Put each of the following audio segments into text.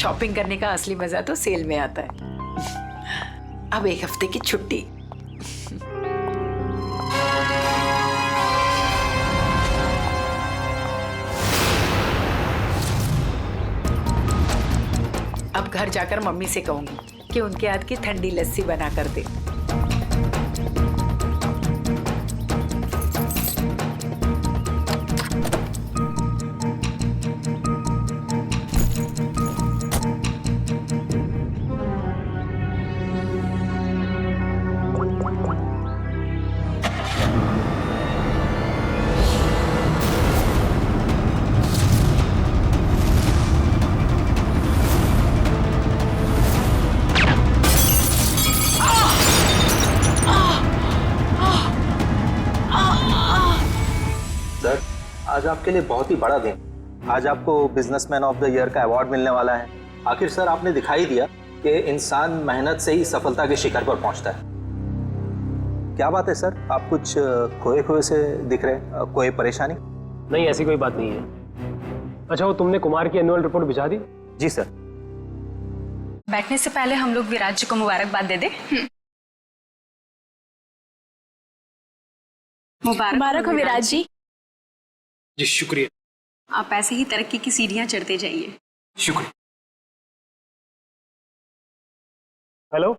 Shopping करने का असली मजा तो सेल में आता है। अब एक हफ्ते की छुट्टी। अब घर जाकर मम्मी से कहूंगी कि उनके हाथ की ठंडी लस्सी बना कर दे। आज आपके लिए बहुत ही बड़ा दिन। आज आपको बिजनेसमैन ऑफ द ईयर का अवार्ड मिलने वाला है। आखिर सर आपने दिखाई दिया कि इंसान मेहनत से ही सफलता के शिखर पर पहुंचता है। क्या बात है सर, आप कुछ खोए खोए से दिख रहे, कोई परेशानी? नहीं, ऐसी कोई बात नहीं है। अच्छा, वो तुमने कुमार की एनुअल रिपोर्ट भिजा दी? जी सर। बैठने से पहले हम लोग विराज जी को मुबारकबाद दे दे। मुबारक हो विराज जी। जी शुक्रिया। आप ऐसे ही तरक्की की सीढ़ियां चढ़ते जाइए। शुक्रिया। हेलो,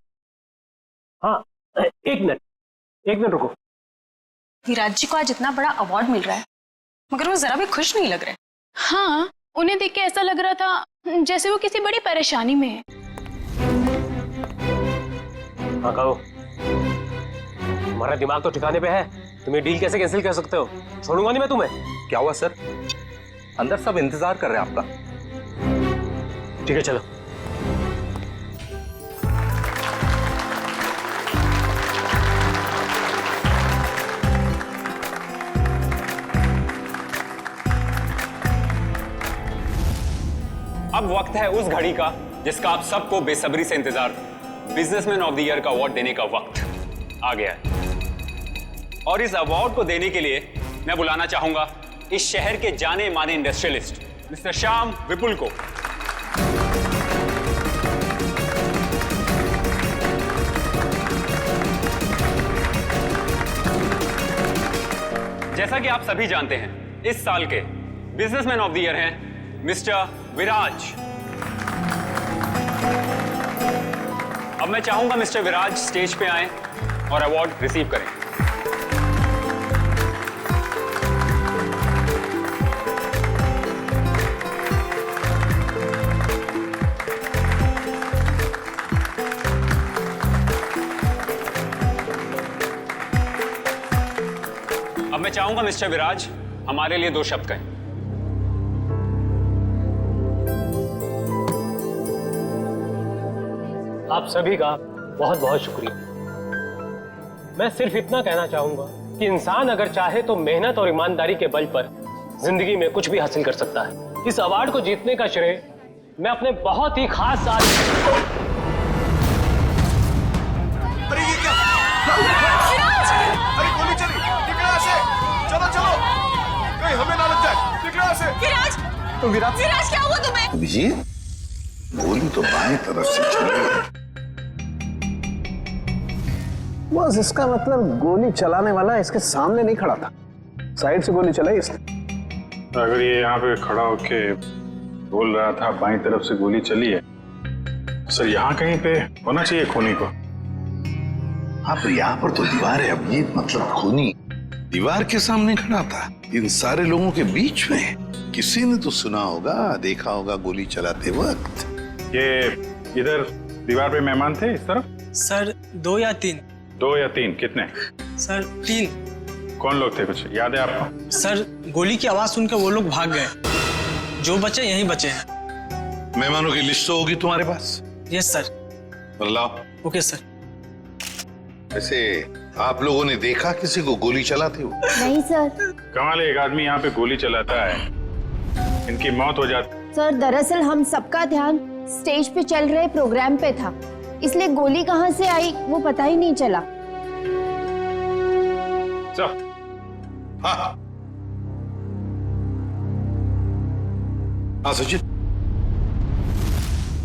हाँ एक मिनट रुको। विराज जी को आज इतना बड़ा अवार्ड मिल रहा है मगर वो जरा भी खुश नहीं लग रहे। हाँ, उन्हें देख के ऐसा लग रहा था जैसे वो किसी बड़ी परेशानी में है। हाँ कहो, तुम्हारा दिमाग तो ठिकाने पे है। तुम ये डील कैसे कैंसिल कर सकते हो? छोड़ूंगा नहीं मैं तुम्हें। क्या हुआ सर? अंदर सब इंतजार कर रहे हैं आपका। ठीक है चलो। अब वक्त है उस घड़ी का जिसका आप सबको बेसब्री से इंतजार था। बिजनेसमैन ऑफ द ईयर का अवार्ड देने का वक्त आ गया है और इस अवार्ड को देने के लिए मैं बुलाना चाहूंगा इस शहर के जाने माने इंडस्ट्रियलिस्ट मिस्टर श्याम विपुल को। जैसा कि आप सभी जानते हैं, इस साल के बिजनेसमैन ऑफ द ईयर हैं मिस्टर विराज। अब मैं चाहूंगा मिस्टर विराज स्टेज पे आएं और अवार्ड रिसीव करें। अब मैं चाहूंगा मिस्टर विराज हमारे लिए 2 शब्द कहें। आप सभी का बहुत बहुत शुक्रिया। मैं सिर्फ इतना कहना चाहूंगा कि इंसान अगर चाहे तो मेहनत और ईमानदारी के बल पर जिंदगी में कुछ भी हासिल कर सकता है। इस अवार्ड को जीतने का श्रेय मैं अपने बहुत ही खास साथी। अरे ये क्या? अरे गोली चली, निकलो यहाँ से। चलो चलो, कहीं हमें ना लग जाए। निकलो यहाँ से। विराज, तो विराज क्या हुआ तुम्हें? अभिजीत, गोली तो बाएं तरफ से चली है। बस इसका मतलब गोली चलाने वाला इसके सामने नहीं खड़ा था, साइड से गोली चलाई इसने। अगर ये यहाँ पे खड़ा होके बोल रहा था बाईं तरफ से गोली चली है, सर यहाँ कहीं पे होना चाहिए खूनी को। हाँ, पर यहाँ पर तो दीवार है अभिजीत, मतलब खूनी दीवार के सामने खड़ा था। इन सारे लोगों के बीच में किसी ने तो सुना होगा, देखा होगा गोली चलाते वक्त। ये इधर दीवार पे मेहमान थे इस तरफ? सर 2 या 3। 2 या 3? कितने? सर 3। कौन लोग थे, कुछ याद है आपको? सर गोली की आवाज सुनकर वो लोग भाग गए। जो बचे यहीं बचे हैं। मेहमानों की लिस्ट तो होगी तुम्हारे पास? Yes sir. लाओ। Okay sir. वैसे आप लोगों ने देखा किसी को गोली चलाते हुए? नहीं सर। कमाल है, एक आदमी यहाँ पे गोली चलाता है, इनकी मौत हो जाती। सर दरअसल हम सबका ध्यान स्टेज पे चल रहे प्रोग्राम पे था, इसलिए गोली कहाँ से आई वो पता ही नहीं चला। हाँ हाँ सचिन,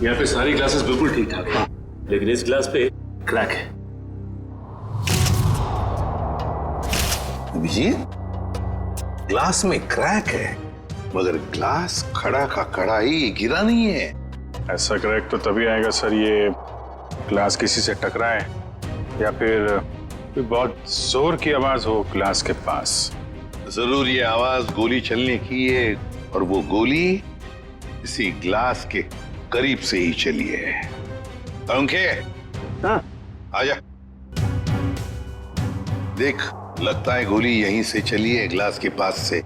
यहाँ पे सारी ग्लासेस बिल्कुल ठीक ठाक है, लेकिन इस ग्लास पे क्रैक है। अभिजीत, ग्लास में क्रैक है, मगर ग्लास खड़ा का खड़ा ही, गिरा नहीं है। ऐसा क्रैक तो तभी आएगा सर, ये ग्लास किसी से टकराए या फिर कोई बहुत जोर की आवाज हो ग्लास के पास। जरूर ये आवाज गोली चलने की है, और वो गोली इसी ग्लास के करीब से ही चली है। पंखे, हाँ आजा। देख, लगता है गोली यहीं से चली है, ग्लास के पास से।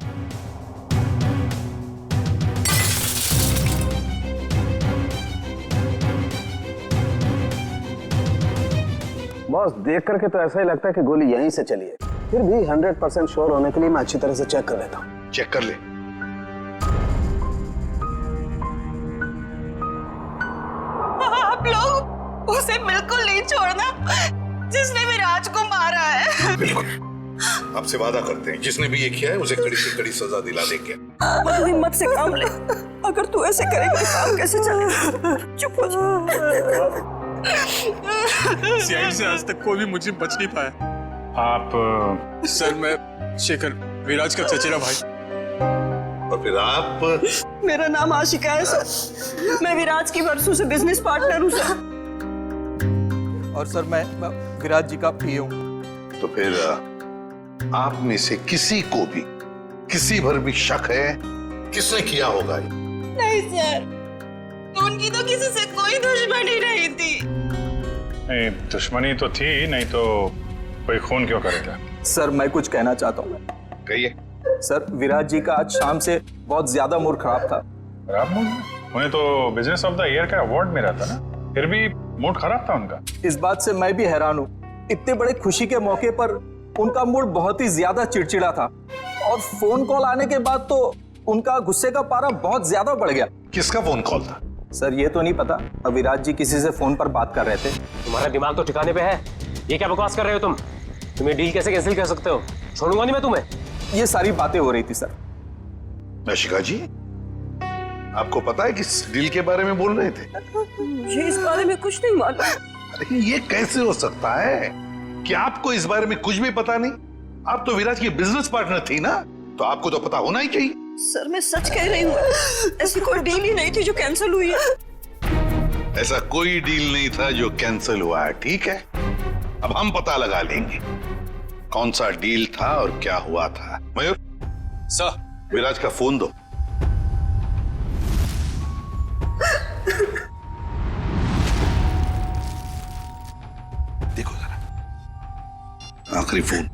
बॉस, देख करके तो ऐसा ही लगता है कि गोली यहीं से चली है। फिर भी 100% श्योर होने के लिए मैं अच्छी तरह से चेक कर लेता हूँ। चेक कर ले। आप लोग उसे बिल्कुल नहीं छोड़ना जिसने विराज को मारा है। बिल्कुल, आपसे वादा करते हैं, जिसने भी ये किया है उसे कड़ी से कड़ी सजा दिला देंगे। तू हिम्मत से काम ले, अगर तू ऐसे करेगा तो काम कैसे चलेगा? चुप हो जा। सीआईडी से आज तक कोई भी मुझे बच नहीं पाया। आप सर, मैं शेखर, विराज का चचेरा भाई। और फिर आप? मेरा नाम आशिका है सर, मैं विराज की बरसों से बिजनेस पार्टनर हूँ सर। और सर मैं विराज जी का पीए हूँ। तो फिर आप में से किसी को भी किसी भर भी शक है किसने किया होगा ये? नहीं सर, उनकी तो किसी से कोई दुश्मनी नहीं थी। नहीं, दुश्मनी तो थी, नहीं तो कोई खून क्यों करेगा? सर मैं कुछ कहना चाहता हूँ। कहिए। सर, विराज जी का आज शाम से बहुत ज्यादा मूड खराब था। खराब मूड? उन्हें तो बिजनेस ऑफ द ईयर का अवार्ड मिला था ना, फिर भी मूड खराब था उनका। इस बात से मैं भी हैरान हूँ, इतने बड़े खुशी के मौके पर उनका मूड बहुत ही ज्यादा चिड़चिड़ा था, और फोन कॉल आने के बाद तो उनका गुस्से का पारा बहुत ज्यादा बढ़ गया। किसका फोन कॉल था? सर ये तो नहीं पता, विराज जी किसी से फोन पर बात कर रहे थे। तुम्हारा दिमाग तो ठिकाने पे है? ये क्या बकवास कर रहे हो तुम? तुम्हें डील कैसे कैंसिल कर सकते हो? छोड़ूंगा नहीं मैं तुम्हें। ये सारी बातें हो रही थी सर। आशिका जी, आपको पता है किस डील के बारे में बोल रहे थे? मुझे इस बारे में कुछ नहीं मालूम। अरे ये कैसे हो सकता है कि आपको इस बारे में कुछ भी पता नहीं? आप तो विराज की बिजनेस पार्टनर थी ना, तो आपको तो पता होना ही चाहिए। सर मैं सच कह रही हूँ, ऐसी कोई डील ही नहीं थी जो कैंसिल हुई है। ऐसा कोई डील नहीं था जो कैंसिल हुआ है, ठीक है? अब हम पता लगा लेंगे कौन सा डील था और क्या हुआ था। मयूर सर, विराज का फोन दो। देखो जरा, आखिरी फोन।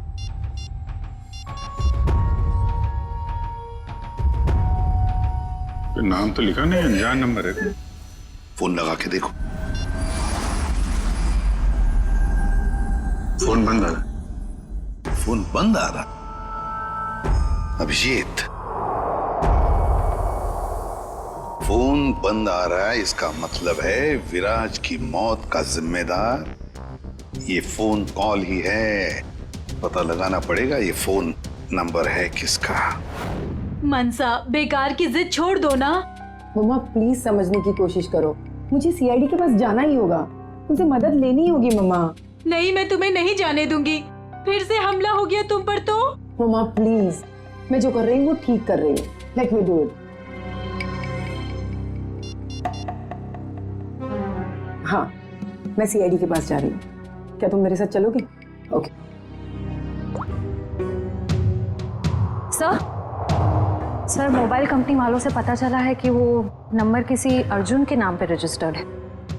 नाम तो लिखा नहीं, अनजान नंबर है। फोन लगा के देखो। फोन बंद आ रहा। फोन बंद आ रहा। अभिजीत, फोन बंद आ रहा है, इसका मतलब है विराज की मौत का जिम्मेदार ये फोन कॉल ही है। पता लगाना पड़ेगा ये फोन नंबर है किसका। मनसा, बेकार की जिद छोड़ दो ना। मम्मा प्लीज समझने की कोशिश करो, मुझे सीआईडी के पास जाना ही होगा, उनसे मदद लेनी होगी। मम्मा नहीं, मैं तुम्हें नहीं जाने दूंगी। फिर से हमला हो गया तुम पर तो। मम्मा प्लीज, मैं जो कर रही हूँ वो ठीक कर रही हूँ, लेट मी डू इट। हाँ, मैं सीआईडी के पास जा रही हूँ, क्या तुम मेरे साथ चलोगे? ओके। सर, मोबाइल कंपनी वालों से पता चला है कि वो नंबर किसी अर्जुन के नाम पे रजिस्टर्ड है,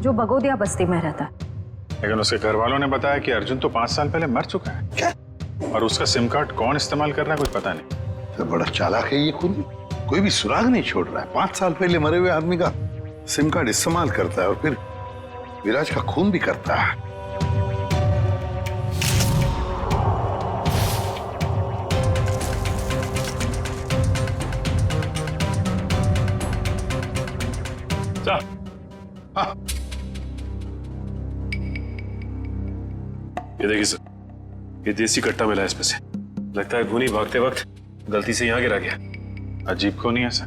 जो बगोदिया बस्ती में रहता है। लेकिन उसके घर वालों ने बताया कि अर्जुन तो 5 साल पहले मर चुका है। क्या? और उसका सिम कार्ड कौन इस्तेमाल कर रहा है कुछ पता नहीं। तो बड़ा चालाक है ये खूनी, कोई भी सुराग नहीं छोड़ रहा है। 5 साल पहले मरे हुए आदमी का सिम कार्ड इस्तेमाल करता है और फिर विराज का खून भी करता है। हाँ। ये देखिए सर, ये देसी कट्टा मिला है इसमें से। लगता है खूनी भागते वक्त गलती से यहाँ गिरा गया। अजीब को नहीं है सर,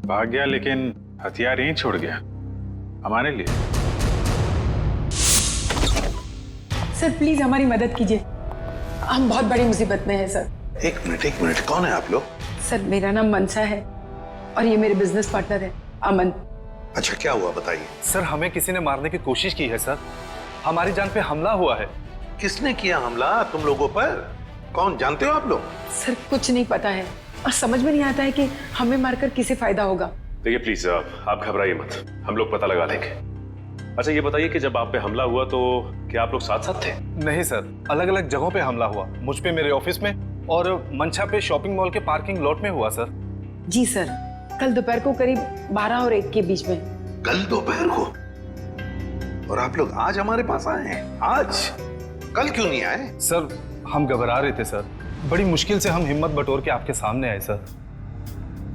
भाग गया लेकिन हथियार यहीं छोड़ गया। हमारे लिए? सर प्लीज हमारी मदद कीजिए, हम बहुत बड़ी मुसीबत में हैं सर। एक मिनट, कौन है आप लोग? सर मेरा नाम मनसा है और ये मेरे बिजनेस पार्टनर है अमन। अच्छा, क्या हुआ बताइए। सर हमें किसी ने मारने की कोशिश की है सर, हमारी जान पे हमला हुआ है। किसने किया हमला तुम लोगों पर? कौन, जानते हो आप लोग? सर कुछ नहीं पता है और समझ में नहीं आता है कि हमें मारकर किसे फायदा होगा। देखिए प्लीज आप घबराइए मत, हम लोग पता लगा लेंगे। अच्छा ये बताइए कि जब आप पे हमला हुआ तो क्या आप लोग साथ साथ थे? नहीं सर, अलग अलग जगहों पे हमला हुआ, मुझ पे मेरे ऑफिस में और मंशा पे शॉपिंग मॉल के पार्किंग लॉट में हुआ सर। जी सर, कल दोपहर को करीब 12 और 1 के बीच में। कल दोपहर को? और आप लोग आज हमारे पास आए हैं? आज? कल क्यों नहीं आए? सर हम घबरा रहे थे सर, बड़ी मुश्किल से हम हिम्मत बटोर के आपके सामने आए सर।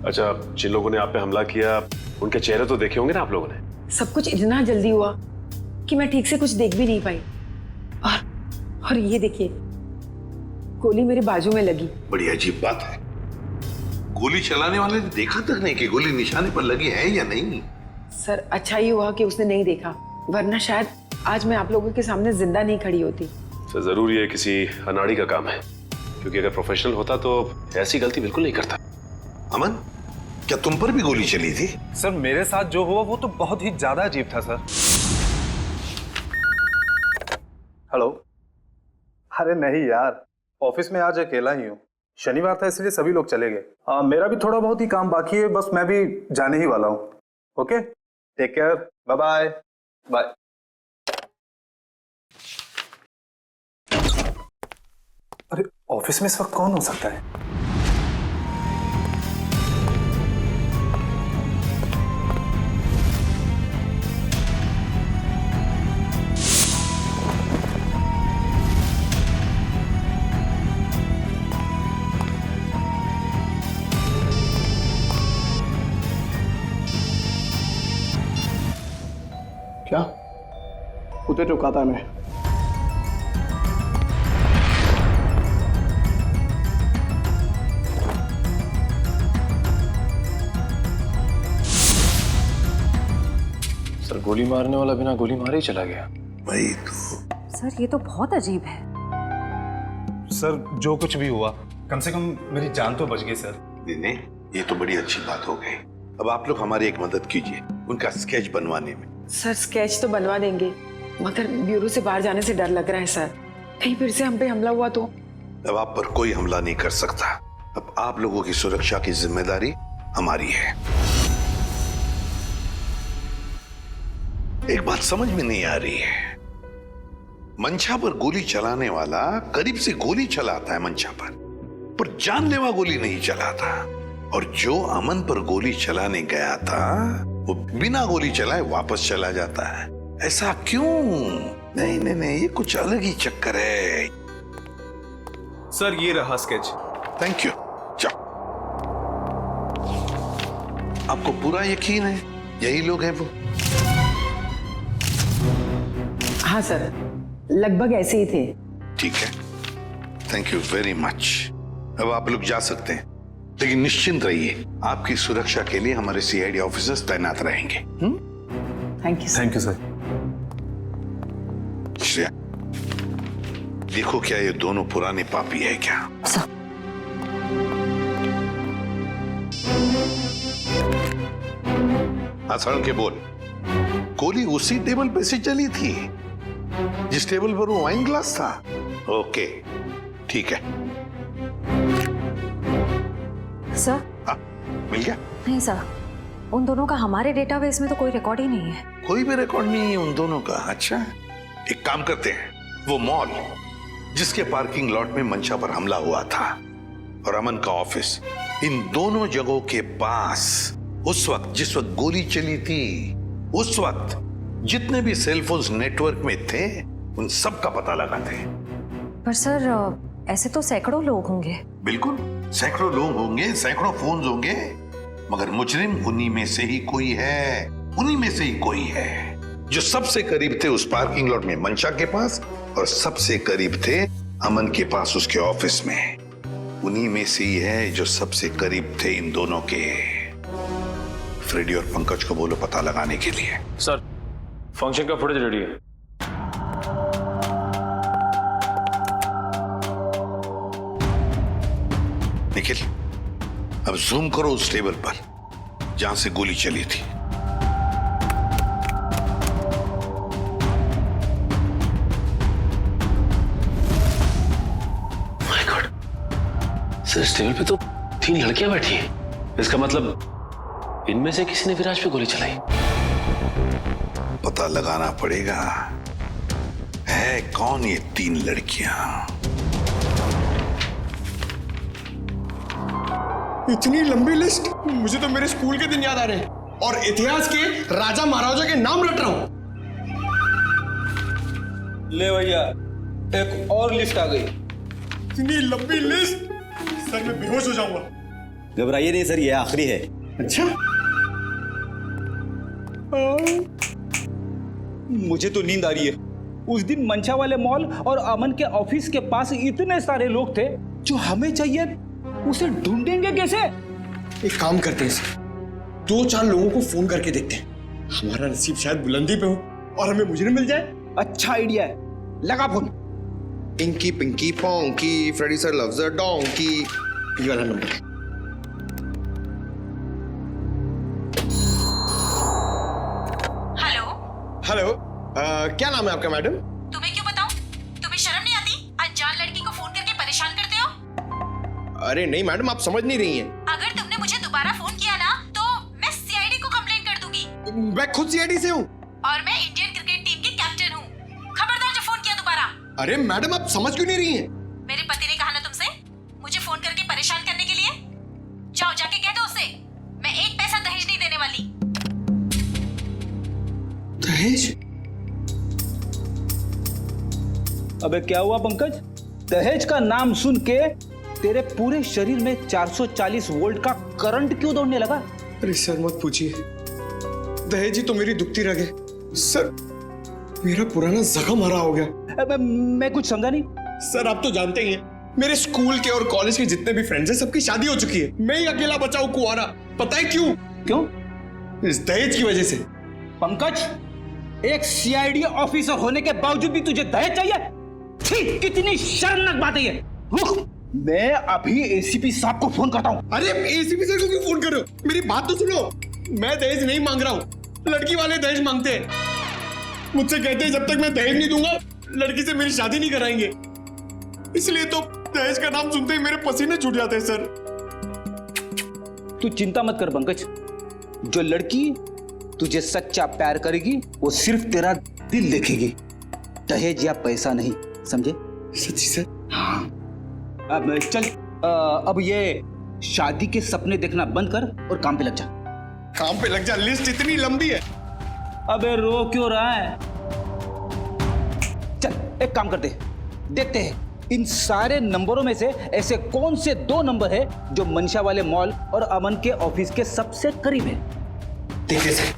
अच्छा, जिन लोगों ने आप पे हमला किया उनके चेहरे तो देखे होंगे ना आप लोगों ने? सब कुछ इतना जल्दी हुआ कि मैं ठीक से कुछ देख भी नहीं पाई। और ये देखिए, गोली मेरे बाजू में लगी। बड़ी अजीब बात है, गोली चलाने वाले ने देखा तक नहीं कि गोली निशाने पर लगी है या नहीं। सर अच्छा ही हुआ कि उसने नहीं देखा, वरना शायद आज मैं आप लोगों के सामने जिंदा नहीं खड़ी होती। सर जरूर ये किसी अनाड़ी का काम है, क्योंकि अगर प्रोफेशनल होता तो ऐसी गलती बिल्कुल नहीं करता। अमन, क्या तुम पर भी गोली चली थी? सर मेरे साथ जो हुआ वो तो बहुत ही ज्यादा अजीब था सर। हेलो। अरे नहीं यार, ऑफिस में आज अकेला ही हूँ, शनिवार था इसलिए सभी लोग चले गए। मेरा भी थोड़ा बहुत ही काम बाकी है, बस मैं भी जाने ही वाला हूँ। Okay, take care, bye bye bye. अरे ऑफिस में इस वक्त कौन हो सकता है? क्या कुत्ते चुकाता मैं? सर गोली मारने वाला बिना गोली मारे ही चला गया। वही तो। सर ये तो बहुत अजीब है। सर जो कुछ भी हुआ, कम से कम मेरी जान तो बच गई सर। नहीं, ये तो बड़ी अच्छी बात हो गई। अब आप लोग हमारी एक मदद कीजिए उनका स्केच बनवाने में। सर स्केच तो बनवा देंगे, मगर ब्यूरो से बाहर जाने से डर लग रहा है सर, कहीं फिर से हम पे हमला हुआ तो। अब आप पर कोई हमला नहीं कर सकता। अब आप लोगों की सुरक्षा की जिम्मेदारी हमारी है। एक बात समझ में नहीं आ रही है, मंशा पर गोली चलाने वाला करीब से गोली चलाता है मंशा पर जानलेवा गोली नहीं चलाता, और जो अमन पर गोली चलाने गया था वो बिना गोली चलाए वापस चला जाता है। ऐसा क्यों? नहीं, ये कुछ अलग ही चक्कर है। सर ये रहा स्केच। Thank you. जाओ। आपको पूरा यकीन है यही लोग हैं वो? हाँ सर, लगभग ऐसे ही थे। ठीक है, थैंक यू वेरी मच। अब आप लोग जा सकते हैं, लेकिन निश्चिंत रहिए, आपकी सुरक्षा के लिए हमारे सीआईडी ऑफिसर्स तैनात रहेंगे। Thank you sir. श्रेया, देखो क्या ये दोनों पुराने पापी है क्या? आसान के बोल। गोली उसी टेबल पे से चली थी जिस टेबल पर वो वाइन ग्लास था? ओके, ठीक है। सर मिल गया? नहीं सर, उन दोनों का हमारे डेटाबेस में तो कोई रिकॉर्ड ही नहीं है। कोई भी रिकॉर्ड नहीं है उन दोनों का? अच्छा, एक काम करते हैं, वो मॉल जिसके पार्किंग लॉट में मंशा पर हमला हुआ था और अमन का ऑफिस, इन दोनों जगहों के पास उस वक्त जिस वक्त गोली चली थी, उस वक्त जितने भी सेलफोन्स नेटवर्क में थे उन सब का पता लगाते हैं। पर सर ऐसे तो सैकड़ों लोग होंगे। बिल्कुल, सैकड़ों लोग होंगे, सैकड़ों फोन होंगे, मगर मुजरिम उन्हीं में से ही कोई है, उन्हीं में से ही कोई है जो सबसे करीब थे उस पार्किंग लॉट में मंशा के पास, और सबसे करीब थे अमन के पास उसके ऑफिस में। उन्हीं में से ही है जो सबसे करीब थे इन दोनों के। फ्रेडी और पंकज को बोलो पता लगाने के लिए। सर फंक्शन का फुटेज रेडी है। निखिल, अब जूम करो उस टेबल पर जहां से गोली चली थी। माय गॉड, सर इस टेबल पे तो 3 लड़कियां बैठी हैं। इसका मतलब इनमें से किसी ने विराज पे गोली चलाई। पता लगाना पड़ेगा है कौन ये 3 लड़कियां। इतनी लंबी लिस्ट, मुझे तो मेरे स्कूल के दिन याद आ रहे हैं और इतिहास के राजा महाराजा के नाम रट रहा हूं। ले भैया, एक और लिस्ट आ गई। इतनी लंबी लिस्ट, सर मैं बेहोश हो जाऊंगा। घबराइए नहीं सर, ये आखिरी है। अच्छा, मुझे तो नींद आ रही है। उस दिन मंशा वाले मॉल और अमन के ऑफिस के पास इतने सारे लोग थे, जो हमें चाहिए उसे ढूंढेंगे कैसे? एक काम करते हैं सर, 2-4 लोगों को फोन करके देखते हैं। हमारा नसीब शायद बुलंदी पे हो और हमें मुजरिम मिल जाए। अच्छा आइडिया है, लगा phone. Inky pinky ponky, Freddy sir loves a donkey, ये वाला नंबर। हेलो हेलो, क्या नाम है आपका मैडम? तुम्हें क्यों बताऊं? तुम्हें शर्म नहीं आती? अनजान लड़की को फोन करके परेशान करते हो। अरे नहीं मैडम, आप समझ नहीं रही हैं। अगर तुमने मुझे दोबारा फोन किया ना तो मैं सीआईडी को कंप्लेंट कर दूंगी। मैं खुद सीआईडी से हूँ और मैं इंडियन क्रिकेट टीम की कैप्टन हूँ। खबरदार जो फोन किया दोबारा। अरे मैडम, आप समझ क्यों नहीं रही हैं? मेरे पति ने कहा ना तुमसे मुझे फोन करके परेशान करने के लिए। जाओ जाके कह दो उसे मैं 1 पैसा दहेज नहीं देने वाली। दहेज? अबे क्या हुआ पंकज? दहेज का नाम सुन के तेरे पूरे शरीर में 440 वोल्ट का करंट क्यों दौड़ने लगा? अरे सर मत पूछिए, दहेज ही तो मेरी दुखती रग है। सर मेरा पुराना जख्म हरा हो गया। मैं कुछ समझा नहीं। सर आप तो जानते ही हैं, मेरे स्कूल के और कॉलेज के जितने भी फ्रेंड्स हैं सबकी शादी हो चुकी है। मैं ही अकेला बचा हूं कुंवारा। पता है क्यों? क्यों? इस दहेज की वजह से। पंकज, एक सीआईडी ऑफिसर होने के बावजूद भी तुझे दहेज चाहिए? छी, कितनी शर्मनाक बात है ये। रुक, मैं अभी एसीपी साहब को फोन करता हूँ। अरे एसीपी सर को क्यों फोन कर रहे हो? मेरी बात तो सुनो, मैं दहेज नहीं मांग रहा हूँ, लड़की वाले दहेज मांगते हैं। मुझसे कहते हैं जब तक मैं दहेज नहीं दूंगा लड़की से मेरी शादी नहीं कराएंगे। इसलिए तो दहेज का नाम सुनते ही मेरे पसीने छूट जाते हैं सर। तू चिंता मत कर पंकज, जो लड़की तुझे सच्चा प्यार करेगी वो सिर्फ तेरा दिल देखेगी, दहेज या पैसा नहीं, समझे? सच्ची सर? हाँ। अब चल, अब ये शादी के सपने देखना बंद कर और काम पे लग जा। काम पे लग जा? लिस्ट इतनी लंबी है। अबे रो क्यों रहा है? चल एक काम करते, देखते हैं इन सारे नंबरों में से ऐसे कौन से 2 नंबर है जो मंशा वाले मॉल और अमन के ऑफिस के सबसे करीब है। देखिए सर,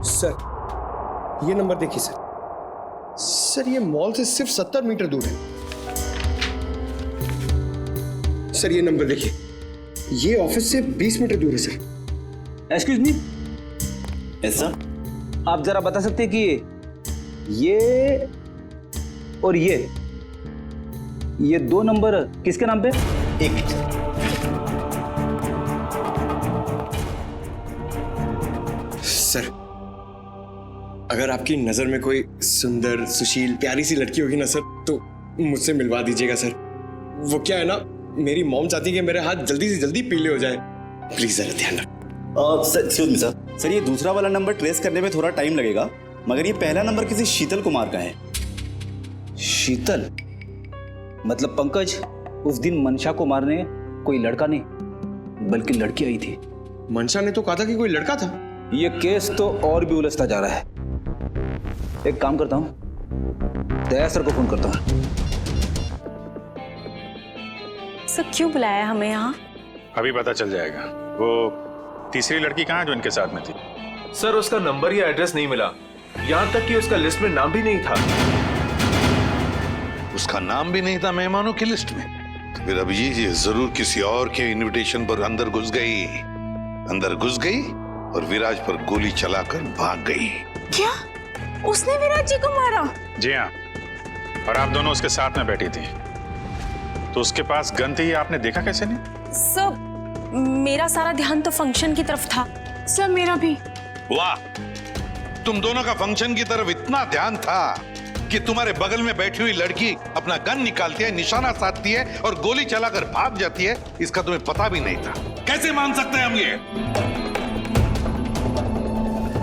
सर ये नंबर देखिए सर। सर ये मॉल से सिर्फ 70 मीटर दूर है। सर ये नंबर देखिए, ये ऑफिस से 20 मीटर दूर है सर। एक्सक्यूज मी, ऐसा आप जरा बता सकते हैं कि ये और ये 2 नंबर किसके नाम पे? एक मिनट। सर अगर आपकी नजर में कोई सुंदर सुशील प्यारी सी लड़की होगी ना सर, तो मुझसे मिलवा दीजिएगा सर। वो क्या है ना, मेरी मॉम चाहती है कि मेरे हाथ जल्दी से जल्दी पीले हो जाए। प्लीज जरा ध्यान रख। एक्सक्यूज मी सर, ये दूसरा वाला नंबर ट्रेस करने में थोड़ा टाइम लगेगा, मगर ये पहला नंबर किसी शीतल कुमार का है। शीतल? मतलब पंकज, उस दिन मंशा को मारने कोई लड़का नहीं बल्कि लड़की आई थी। मंशा ने तो कहा था कि कोई लड़का था। ये केस तो और भी उलझता जा रहा है। एक काम करता हूं, दया सर को फोन करता हूं। सर क्यों बुलाया हमें यहाँ? अभी पता चल जाएगा। वो तीसरी लड़की कहाँ है जो इनके साथ में थी? सर उसका नंबर या एड्रेस नहीं मिला, यहाँ तक कि उसका लिस्ट में नाम भी नहीं था। उसका नाम भी नहीं था मेहमानों की लिस्ट में। फिर अभिजीत ये जरूर किसी और के इनविटेशन पर अंदर घुस गई और विराज पर गोली चलाकर भाग गई। क्या उसने विराज जी को मारा? जी हाँ, और आप दोनों उसके साथ में बैठी थी, तो उसके पास गन थी, आपने देखा कैसे नहीं? सर मेरा सारा ध्यान तो फंक्शन की तरफ था। सर मेरा भी। वाह, तुम दोनों का फंक्शन की तरफ इतना ध्यान था कि तुम्हारे बगल में बैठी हुई लड़की अपना गन निकालती है, निशाना साधती है और गोली चलाकर भाग जाती है, इसका तुम्हें पता भी नहीं था। कैसे मान सकते हैं हम ये?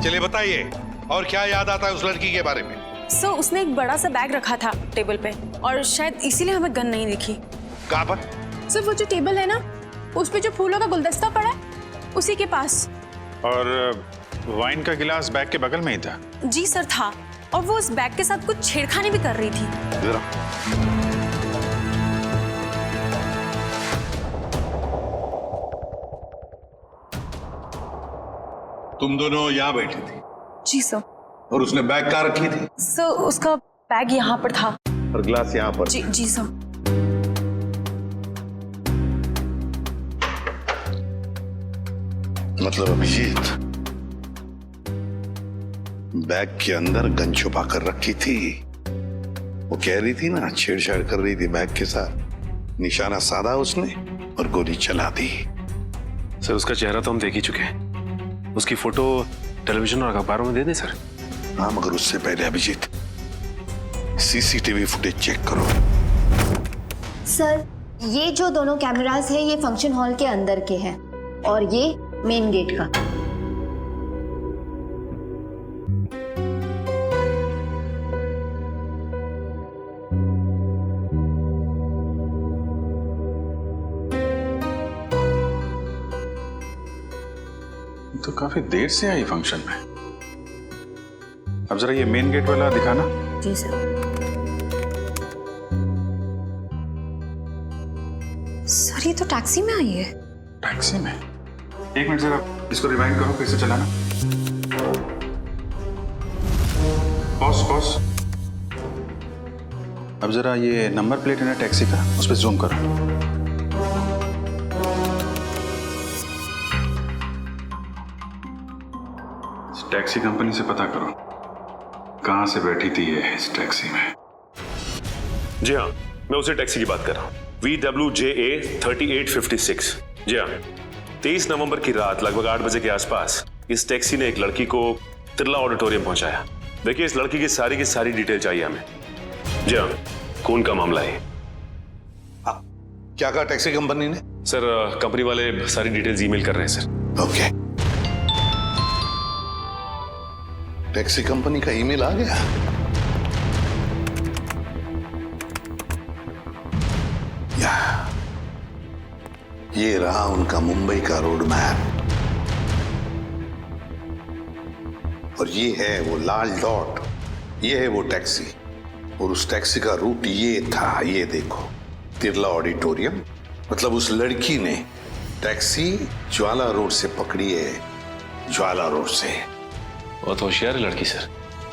चलिए बताइए, और क्या याद आता है उस लड़की के बारे में? सर उसने एक बड़ा सा बैग रखा था टेबल पे और शायद इसीलिए हमें गन नहीं दिखी। कहाँ पर? सर वो जो टेबल है ना, उस पे जो फूलों का गुलदस्ता पड़ा है, उसी के पास। और वाइन का गिलास बैग के बगल में ही था? जी सर था, और वो उस बैग के साथ कुछ छेड़खानी भी कर रही थी। तुम दोनों यहाँ बैठी थी? जी सर। और उसने बैग कहाँ रखी थी? सर उसका बैग यहाँ पर था और ग्लास यहाँ पर? जी सर। मतलब अभिजीत बैग के अंदर गन छुपा कर रखी थी। वो कह रही थी ना, छेड़छाड़ कर रही थी बैग के साथ, निशाना साधा उसने और गोली चला दी। सर उसका चेहरा तो हम देख ही चुके हैं, उसकी फोटो टेलीविजन और अखबारों में दे दें सर? हाँ, मगर उससे पहले अभिजीत सीसीटीवी फुटेज चेक करो। सर ये जो दोनों कैमरास है ये फंक्शन हॉल के अंदर के हैं और ये मेन गेट का। तो काफी देर से आई फंक्शन में। अब जरा ये मेन गेट वाला दिखाना। जी सर। सर ये तो टैक्सी में आई है। टैक्सी में? एक मिनट जरा इसको रिवाइंड करो, फिर से चलाना। पॉज। अब जरा ये नंबर प्लेट है ना टैक्सी का, उस पर जूम करो। टैक्सी कंपनी से पता करो कहां से बैठी थी ये इस टैक्सी में। जी हाँ, मैं उसी टैक्सी की बात कर रहा हूँ, VWJA 3856। जी हाँ, 23 नवंबर की रात लगभग 8 बजे के आसपास इस टैक्सी ने एक लड़की को तिरला ऑडिटोरियम पहुंचाया। देखिए इस लड़की की सारी डिटेल चाहिए हमें। जी हाँ, खून का मामला है। क्या कहा टैक्सी कंपनी ने? सर कंपनी वाले सारी डिटेल्स ईमेल कर रहे हैं सर। ओके, टैक्सी कंपनी का ईमेल आ गया। ये रहा उनका मुंबई का रोड मैप और ये है वो लाल डॉट, ये है वो टैक्सी और उस टैक्सी का रूट ये था, ये देखो, तिरला ऑडिटोरियम। मतलब उस लड़की ने टैक्सी ज्वाला रोड से पकड़ी है, ज्वाला रोड से। बहुत होशियार है लड़की सर,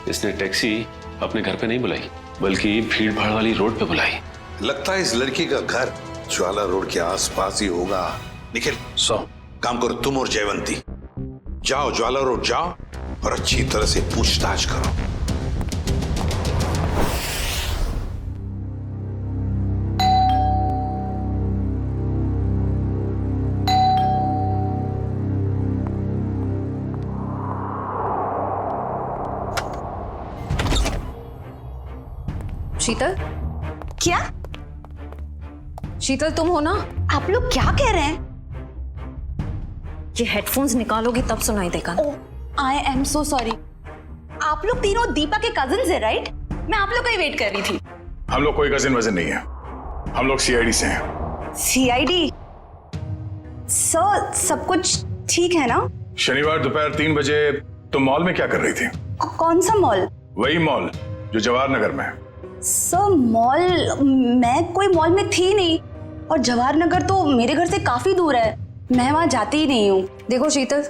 इसने टैक्सी अपने घर पे नहीं बुलाई बल्कि भीड़ भाड़ वाली रोड पे बुलाई। लगता है इस लड़की का घर ज्वाला रोड के आसपास ही होगा। निखिल काम करो, तुम और जयवंती जाओ ज्वाला रोड जाओ और अच्छी तरह से पूछताछ करो। शीतल? क्या? शीतल तुम हो ना? आप लोग क्या कह रहे हैं? ये हेडफोन्स निकालोगी तब सुनाई देगा। I am so sorry. आप लोग तीनों दीपा के कजिन्स हैं, राइट? मैं आप लोग का ही वेट कर रही थी। हम लोग कोई कजिन वजन नहीं है, हम लोग सीआईडी से हैं। सीआईडी? सर सब कुछ ठीक है ना? शनिवार दोपहर 3 बजे तुम मॉल में क्या कर रही थी? कौन सा मॉल? वही मॉल जो जवाहर नगर में है। सर मॉल, मैं कोई मॉल में थी नहीं और जवाहर नगर तो मेरे घर से काफी दूर है, मैं वहां जाती ही नहीं हूँ। देखो शीतल,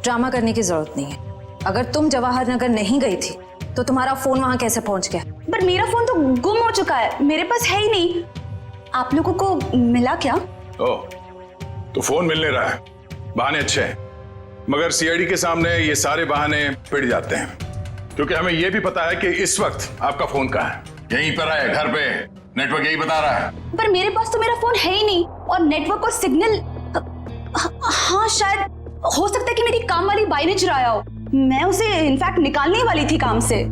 ड्रामा करने की जरूरत नहीं है। अगर तुम जवाहर नगर नहीं गई थी तो तुम्हारा फोन वहां कैसे पहुंच गया? पर मेरा फोन तो गुम हो चुका है, मेरे पास है ही नहीं। आप लोगों को मिला क्या? ओह, तो फोन मिलने रहा है। बहाने अच्छे हैं, मगर सीआईडी के सामने ये सारे बहाने पिट जाते हैं, क्योंकि हमें ये भी पता है कि इस वक्त आपका फोन कहाँ है। यहीं पर है, घर पे। नेटवर्क यही बता रहा है। पर मेरे पास तो मेरा फोन है ही नहीं, और नेटवर्क और सिग्नल। हाँ, शायद हो सकता है कि मेरी काम वाली बाई ने चुराया हो। मैं उसे इनफैक्ट निकालने वाली थी काम से।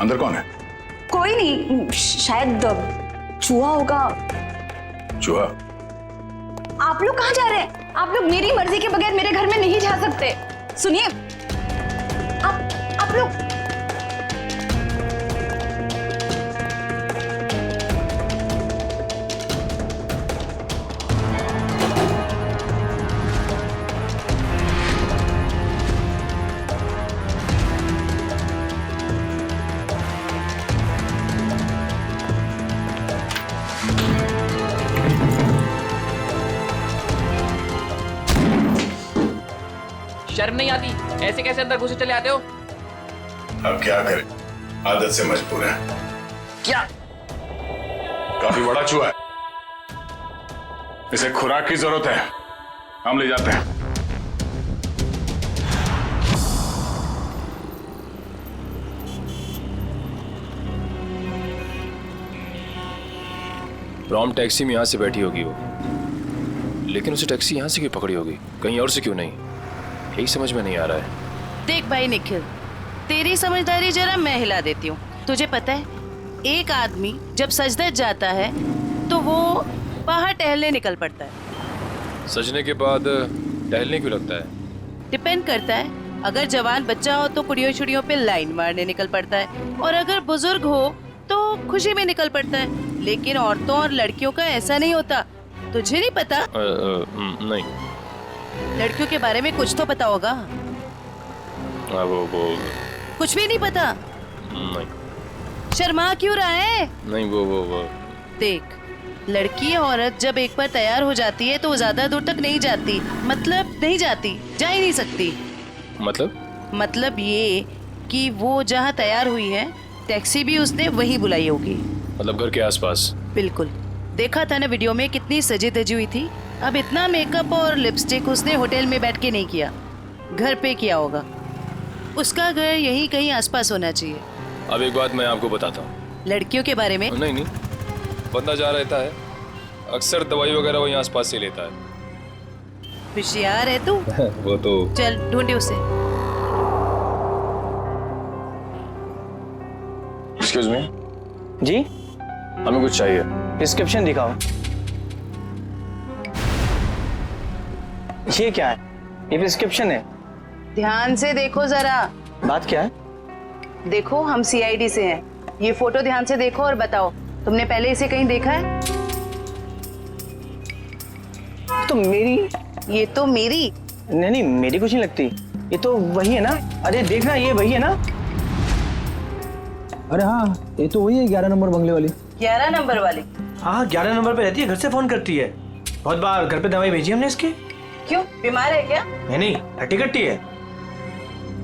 अंदर कौन है? कोई नहीं, शायद चूहा होगा। चूहा? आप लोग कहाँ जा रहे हैं? आप लोग मेरी मर्जी के बगैर मेरे घर में नहीं जा सकते। सुनिए, आप लोग शर्म नहीं आती? ऐसे कैसे अंदर घुसे चले आते हो? अब क्या करें, आदत से मजबूर है। क्या? काफी बड़ा चूहा है, इसे खुराक की जरूरत है। हम ले जाते हैं। प्रॉम टैक्सी में यहाँ से बैठी होगी वो, लेकिन उसे टैक्सी यहाँ से क्यों पकड़ी होगी, कहीं और से क्यों नहीं? यही समझ में नहीं आ रहा है। देख भाई निखिल, तेरी समझदारी जरा मैं हिला देती हूँ। तुझे पता है, एक आदमी जब सजदर जाता है तो वो बाहर टहलने निकल पड़ता है। सजने के बाद टहलने क्यों लगता है? डिपेंड करता है। अगर जवान बच्चा हो तो कुड़ियों छुड़ियों पे लाइन मारने निकल पड़ता है, और अगर बुजुर्ग हो तो खुशी में निकल पड़ता है। लेकिन औरतों और लड़कियों का ऐसा नहीं होता। तुझे नहीं पता? नहीं। लड़कियों के बारे में कुछ तो पता होगा। वो कुछ भी नहीं पता? नहीं। शर्मा क्यों रहा है? नहीं, वो देख, लड़की औरत जब एक बार तैयार हो जाती है तो वो ज्यादा दूर तक नहीं जाती। मतलब नहीं जाती, जा ही नहीं सकती। मतलब ये कि वो जहाँ तैयार हुई है, टैक्सी भी उसने वही बुलाई होगी। मतलब घर के आसपास? बिल्कुल। देखा था ना वीडियो में, कितनी सजी धजी हुई थी। अब इतना मेकअप और लिपस्टिक उसने होटल में बैठ के नहीं किया, घर पे किया होगा। उसका घर यहीं कहीं आसपास होना चाहिए। अब एक बात मैं आपको बताता हूँ। लड़कियों के बारे में? नहीं, बंदा जा रहता है, अक्सर दवाई वगैरह वहीं आसपास से लेता है। होशियार है तू। वो तो। चल ढूंढे उसे। Excuse me. जी, हमें कुछ चाहिए। प्रिस्क्रिप्शन दिखाओ। ये क्या है? ये प्रिस्क्रिप्शन है। ध्यान से देखो जरा। बात क्या है? देखो, हम सीआईडी से हैं। ये फोटो ध्यान से देखो और बताओ, तुमने पहले इसे कहीं देखा है? तो मेरी। ये तो मेरी। नहीं, मेरी कुछ नहीं लगती। ये तो वही है ना? अरे देखना, ये वही है ना? अरे हाँ, ये तो वही है, 11 नंबर बंगले वाली। 11 नंबर वाली? हाँ, 11 नंबर पे रहती है, घर से फोन करती है। बहुत बार घर पे दवाई भेजी हमने इसकी। क्यों, बीमार है क्या? नहीं, हट्टी कट्टी है।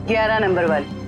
11 नंबर वाली।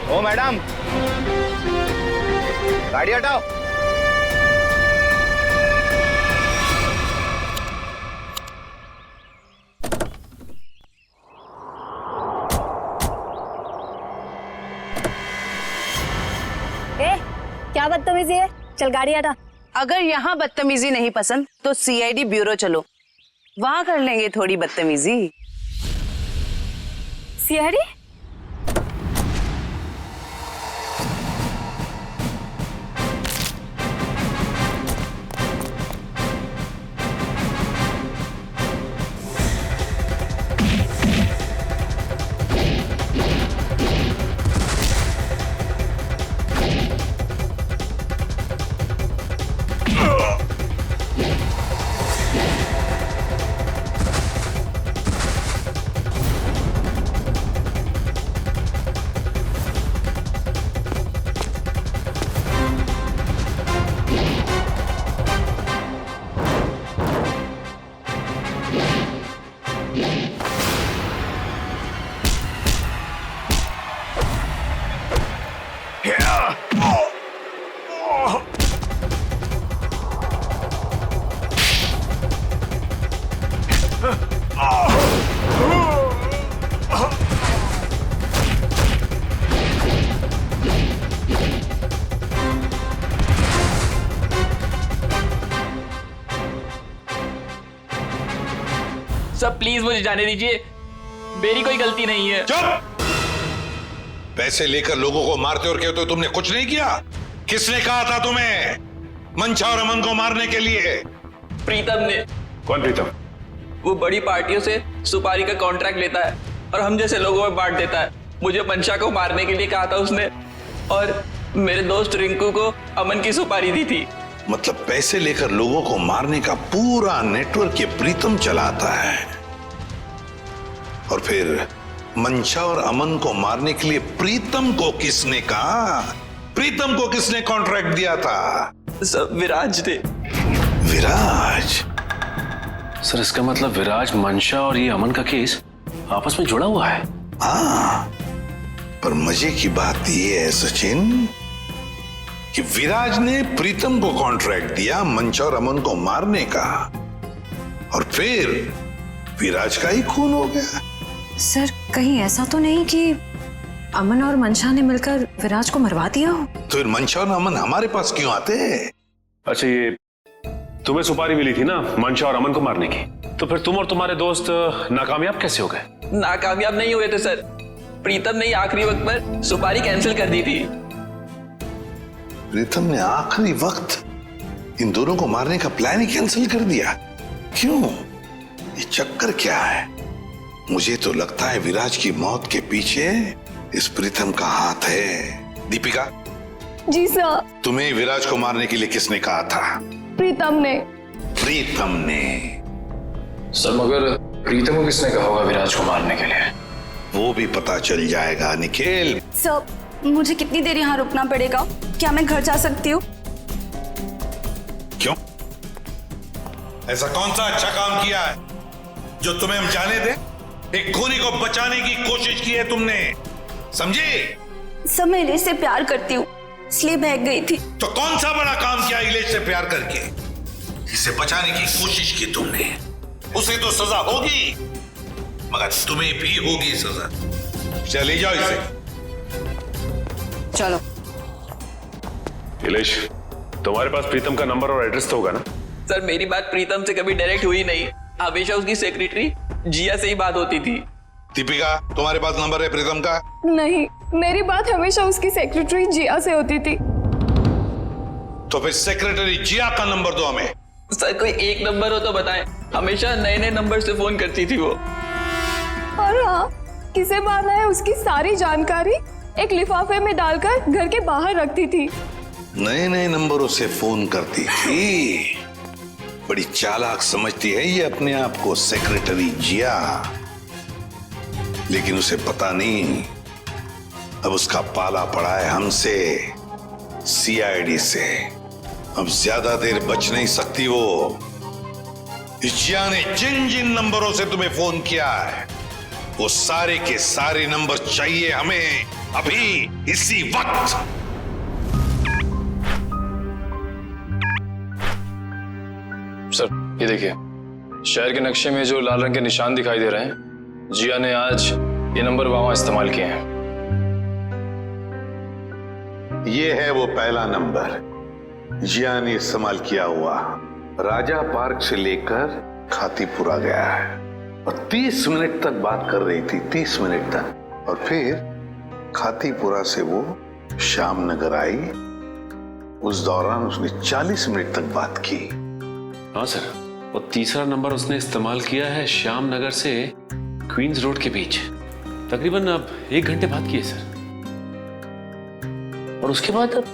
ओ मैडम, गाड़ी हटाओ। क्या बदतमीजी है? चल गाड़ी हटा। अगर यहाँ बदतमीजी नहीं पसंद तो सीआईडी ब्यूरो चलो, वहां कर लेंगे थोड़ी बदतमीजी। सीआईडी? सब प्लीज मुझे जाने दीजिए, मेरी कोई गलती नहीं है। चुप! पैसे लेकर लोगों को मारते और कहते हो तुमने कुछ नहीं किया। किसने कहा था तुम्हें मंशा और अमन को मारने के लिए? प्रीतम ने। कौन प्रीतम? वो बड़ी पार्टियों से सुपारी का कॉन्ट्रैक्ट लेता है और हम जैसे लोगों में बांट देता है। मुझे मंशा को मारने के लिए कहा था उसने, और मेरे दोस्त रिंकू को अमन की सुपारी दी थी। मतलब पैसे लेकर लोगों को मारने का पूरा नेटवर्क ये प्रीतम चलाता है, और फिर मंशा और अमन को मारने के लिए प्रीतम को किसने कहा? प्रीतम को किसने कॉन्ट्रैक्ट दिया था? सब विराज ने। विराज? सर इसका मतलब विराज, मंशा और ये अमन का केस आपस में जुड़ा हुआ है। हाँ, पर मजे की बात ये है सचिन कि विराज ने प्रीतम को कॉन्ट्रैक्ट दिया मंशा और अमन को मारने का, और फिर विराज का ही खून हो गया। सर कहीं ऐसा तो नहीं कि अमन और मंशा ने मिलकर विराज को मरवा दिया हो? तो फिर मंशा और अमन हमारे पास क्यों आते? अच्छा, ये तुम्हें सुपारी मिली थी ना मंशा और अमन को मारने की, तो फिर तुम और तुम्हारे दोस्त नाकामयाब कैसे हो गए? नाकामयाब नहीं हुए थे सर, प्रीतम ने आखिरी वक्त पर सुपारी कैंसिल कर दी थी। प्रीतम ने आखिरी वक्त इन दोनों को मारने का प्लान ही कैंसिल कर दिया? क्यों? ये चक्कर क्या है? मुझे तो लगता है विराज की मौत के पीछे इस प्रीतम का हाथ है। दीपिका। जी सर। तुम्हें विराज को मारने के लिए किसने कहा था? प्रीतम ने। प्रीतम ने? सर मगर प्रीतम को किसने कहा होगा विराज को मारने के लिए? वो भी पता चल जाएगा निखिल। सर मुझे कितनी देर यहाँ रुकना पड़ेगा? क्या मैं घर जा सकती हूँ? क्यों? ऐसा कौन सा अच्छा काम किया है जो तुम्हें हम जाने दें? एक खूनी को बचाने की कोशिश की है तुमने, समझी? सब मैं इलेश से प्यार करती हूँ, इसलिए भाग गई थी। तो कौन सा बड़ा काम किया इलेश से प्यार करके? इसे बचाने की कोशिश की तुमने, उसे तो सजा होगी, मगर तुम्हें भी होगी सजा। चले जाओ इसे। चलो। इलेश, तुम्हारे पास प्रीतम का नंबर और एड्रेस तो होगा ना? सर मेरी बात प्रीतम से कभी डायरेक्ट हुई नहीं, हमेशा उसकी सेक्रेटरी जिया से ही बात होती थी। दीपिका, तुम्हारे पास नंबर है प्रीतम का? नहीं, मेरी बात हमेशा उसकी सेक्रेटरी जिया से होती थी। तो फिर सेक्रेटरी जिया का नंबर दो हमें। सर कोई एक नंबर हो तो बताएं, हमेशा नए नए नंबर से फोन करती थी वो। और हाँ, किसे मारना है उसकी सारी जानकारी एक लिफाफे में डालकर घर के बाहर रखती थी। नए नए नंबरों से फोन करती थी। बड़ी चालाक समझती है ये अपने आप को सेक्रेटरी जिया, लेकिन उसे पता नहीं अब उसका पाला पड़ा है हमसे, सीआईडी से। अब ज्यादा देर बच नहीं सकती वो। जिया ने जिन जिन नंबरों से तुम्हें फोन किया है वो सारे के सारे नंबर चाहिए हमें अभी, इसी वक्त। सर ये देखिए, शहर के नक्शे में जो लाल रंग के निशान दिखाई दे रहे हैं, जिया ने आज ये नंबर वहां इस्तेमाल किए हैं। ये है वो पहला नंबर जिया ने इस्तेमाल किया हुआ। राजा पार्क से लेकर खातीपुरा गया है और 30 मिनट तक बात कर रही थी, 30 मिनट तक। और फिर खातीपुरा से वो श्याम नगर आई, उस दौरान उसने 40 मिनट तक बात की। हाँ सर, और तीसरा नंबर उसने इस्तेमाल किया है श्याम नगर से क्वींस रोड के बीच, तकरीबन अब 1 घंटे बात की है सर। और उसके बाद अब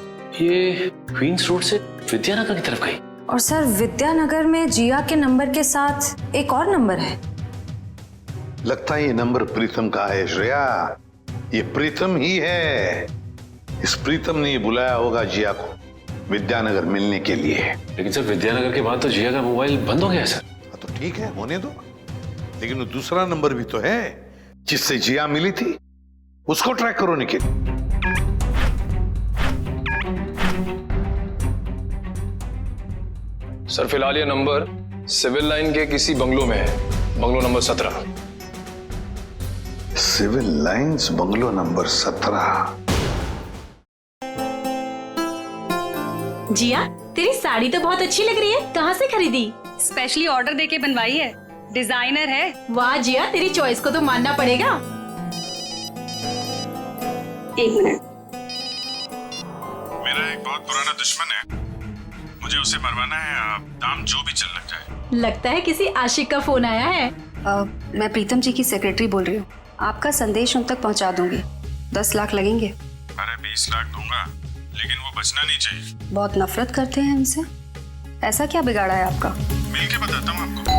ये क्वींस रोड से विद्यानगर की तरफ गई। और सर विद्यानगर में जिया के नंबर के साथ एक और नंबर है। लगता है ये नंबर प्रीतम का है श्रेया, ये प्रीतम ही है। इस प्रीतम ने बुलाया होगा जिया को विद्यानगर मिलने के लिए। लेकिन सर विद्यानगर के बाद तो जिया का मोबाइल बंद हो गया सर। तो ठीक है, होने दो, लेकिन वो दूसरा नंबर भी तो है जिससे जिया मिली थी, उसको ट्रैक करो निखिल। सर फिलहाल ये नंबर सिविल लाइन के किसी बंगलो में है, bungalow number 17। Civil lines bungalow number 17। Jiya, तेरी साड़ी तो बहुत अच्छी लग रही है, कहाँ से खरीदी? स्पेशली ऑर्डर देके बनवाई है। डिजाइनर है। वाह जिया, तेरी चॉइस को तो मानना पड़ेगा। एक मिनट। मेरा एक बहुत पुराना दुश्मन है, मुझे उसे मरवाना है। आप दाम जो भी चल लग जाए। लगता है किसी आशिक का फोन आया है। मैं प्रीतम जी की सेक्रेटरी बोल रही हूँ। आपका संदेश उन तक पहुँचा दूंगी। 10 लाख लगेंगे। अरे 20 लाख दूंगा, लेकिन वो बचना नहीं चाहिए। बहुत नफरत करते हैं हमसे। ऐसा क्या बिगाड़ा है आपका? मिल के बताता हूँ आपको।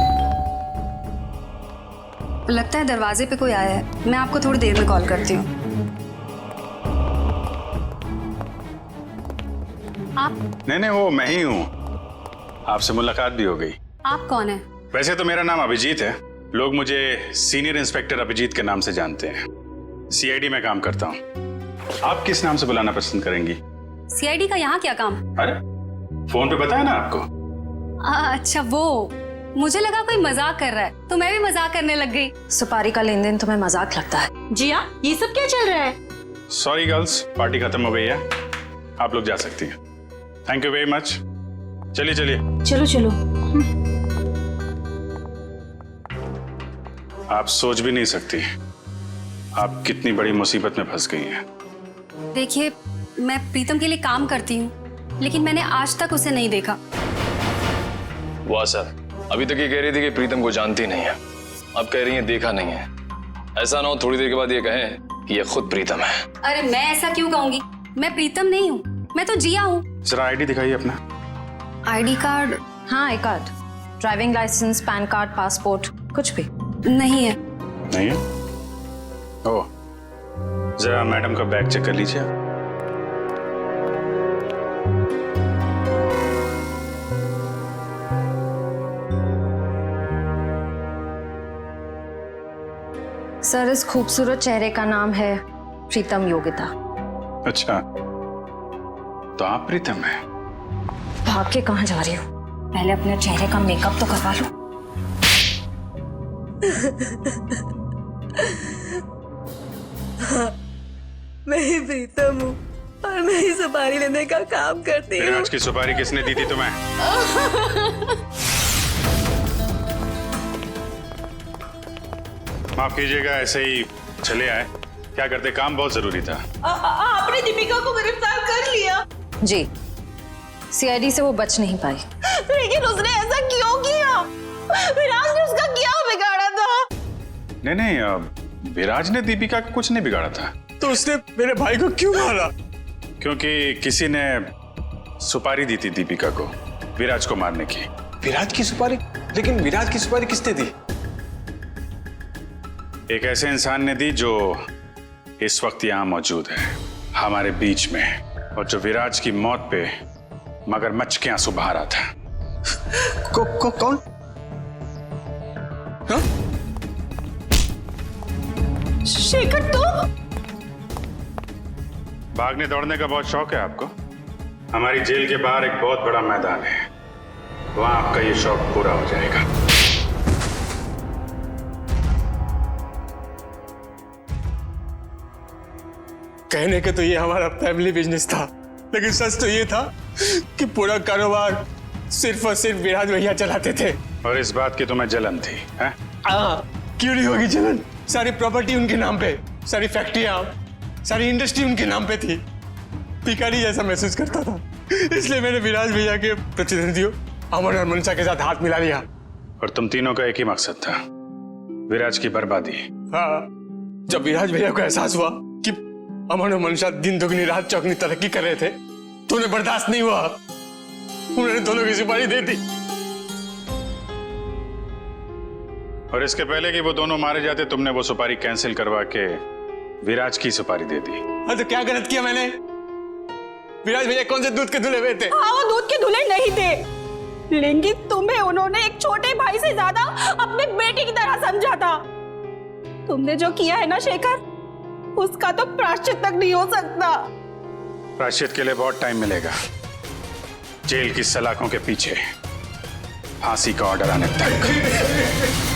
लगता है दरवाजे पे कोई आया है। मैं आपको थोड़ी देर में कॉल करती हूँ। आप? नहीं, वो मैं ही हूँ। आपसे मुलाकात भी हो गई। आप कौन है? वैसे तो मेरा नाम अभिजीत है, लोग मुझे सीनियर इंस्पेक्टर अभिजीत के नाम से जानते हैं। सीआईडी में काम करता हूँ। आप किस नाम से बुलाना पसंद करेंगी? सीआईडी का यहाँ क्या काम? अरे फोन पे बताया ना आपको। अच्छा वो, मुझे लगा कोई मजाक कर रहा है तो मैं भी मजाक करने लग गई। सुपारी का लेन देन तुम्हें मजाक लगता है? जिया, ये सब क्या चल रहा है? सॉरी गर्ल्स, पार्टी खत्म हो गई है, आप लोग जा सकती हैं। Thank you very much. चलिए चलिए। चलो चलो। आप सोच भी नहीं सकती आप कितनी बड़ी मुसीबत में फंस गई हैं। देखिए, मैं प्रीतम के लिए काम करती हूँ, लेकिन मैंने आज तक उसे नहीं देखा। वाह सर, अभी तक ये कह रही थी कि प्रीतम को जानती नहीं है, अब कह रही है देखा नहीं है। ऐसा ना हो थोड़ी देर के बाद ये कहें कि ये खुद प्रीतम है। अरे मैं ऐसा क्यों कहूंगी? मैं प्रीतम नहीं हूँ, मैं तो जिया हूँ। जरा आईडी दिखाइए अपना। ID card? हाँ, I card, driving licence, PAN card, passport, कुछ भी नहीं है। नहीं है? ओह, जरा मैडम का बैग चेक कर लीजिए। सर, इस खूबसूरत चेहरे का नाम है प्रीतम योगिता। अच्छा, तो आप प्रीतम हैं? भाग के कहाँ जा रही हो? पहले अपने चेहरे का मेकअप तो करवा लो। मैं ही प्रीतम हूँ और मैं ही सुपारी लेने का काम करती हूँ। आज की सुपारी किसने दी थी तुम्हें? माफ कीजिएगा, ऐसे ही चले आए। क्या करते, काम बहुत जरूरी था। आपने दीपिका को गिरफ्तार कर लिया? जी, सीआईडी से वो बच नहीं पाई। लेकिन उसने ऐसा क्यों किया? विराज ने उसका क्या बिगाड़ा था? नहीं, विराज ने दीपिका का कुछ नहीं बिगाड़ा था। तो उसने मेरे भाई को क्यों मारा? क्योंकि किसी ने सुपारी दी थी दीपिका को विराज को मारने की। विराज की सुपारी? लेकिन विराज की सुपारी किसने दी? एक ऐसे इंसान ने दी जो इस वक्त यहाँ मौजूद है हमारे बीच में, और जो विराज की मौत पे मगरमच्छ के आंसू बहा रहा था। कौन? हाँ? शेखर, तू? भागने दौड़ने का बहुत शौक है आपको? हमारी जेल के बाहर एक बहुत बड़ा मैदान है, वहां आपका ये शौक पूरा हो जाएगा। कहने के तो ये हमारा फैमिली बिजनेस था, लेकिन सच तो ये था कि पूरा कारोबार सिर्फ और सिर्फ विराज भैया चलाते थे। और इस बात की तुम्हें जलन थी, हैं? क्यों नहीं होगी जलन? सारी प्रॉपर्टी उनके नाम पे, सारी फैक्ट्रियां, सारी इंडस्ट्री उनके नाम पे थी। भिखारी जैसा महसूस करता था, इसलिए मैंने विराज भैया के प्रतिद्वंदियों अमन और मनसा के साथ हाथ मिला लिया। और तुम तीनों का एक ही मकसद था, विराज की बर्बादी। हाँ, जब विराज भैया को एहसास हुआ कि अमन और मनसा दिन दुगनी रात चौगनी तरक्की कर रहे थे, तो उन्हें बर्दाश्त नहीं हुआ, उन्होंने दोनों की सुपारी दे दी। और इसके पहले कि वो दोनों मारे जाते, तुमने वो सुपारी कैंसिल करवा के विराज की सुपारी दे दी। हाँ, तो क्या गलत किया मैंने? विराज भैया कौन से दूध के धुले हुए थे? हाँ, वो दूध के धुले नहीं थे, लेकिन तुम्हें उन्होंने एक छोटे भाई से ज्यादा अपने बेटे की तरह समझा था। तुमने जो किया है ना शेखर, उसका तो प्रायश्चित तक नहीं हो सकता। प्रायश्चित के लिए बहुत टाइम मिलेगा, जेल की सलाखों के पीछे फांसी का ऑर्डर आने तक।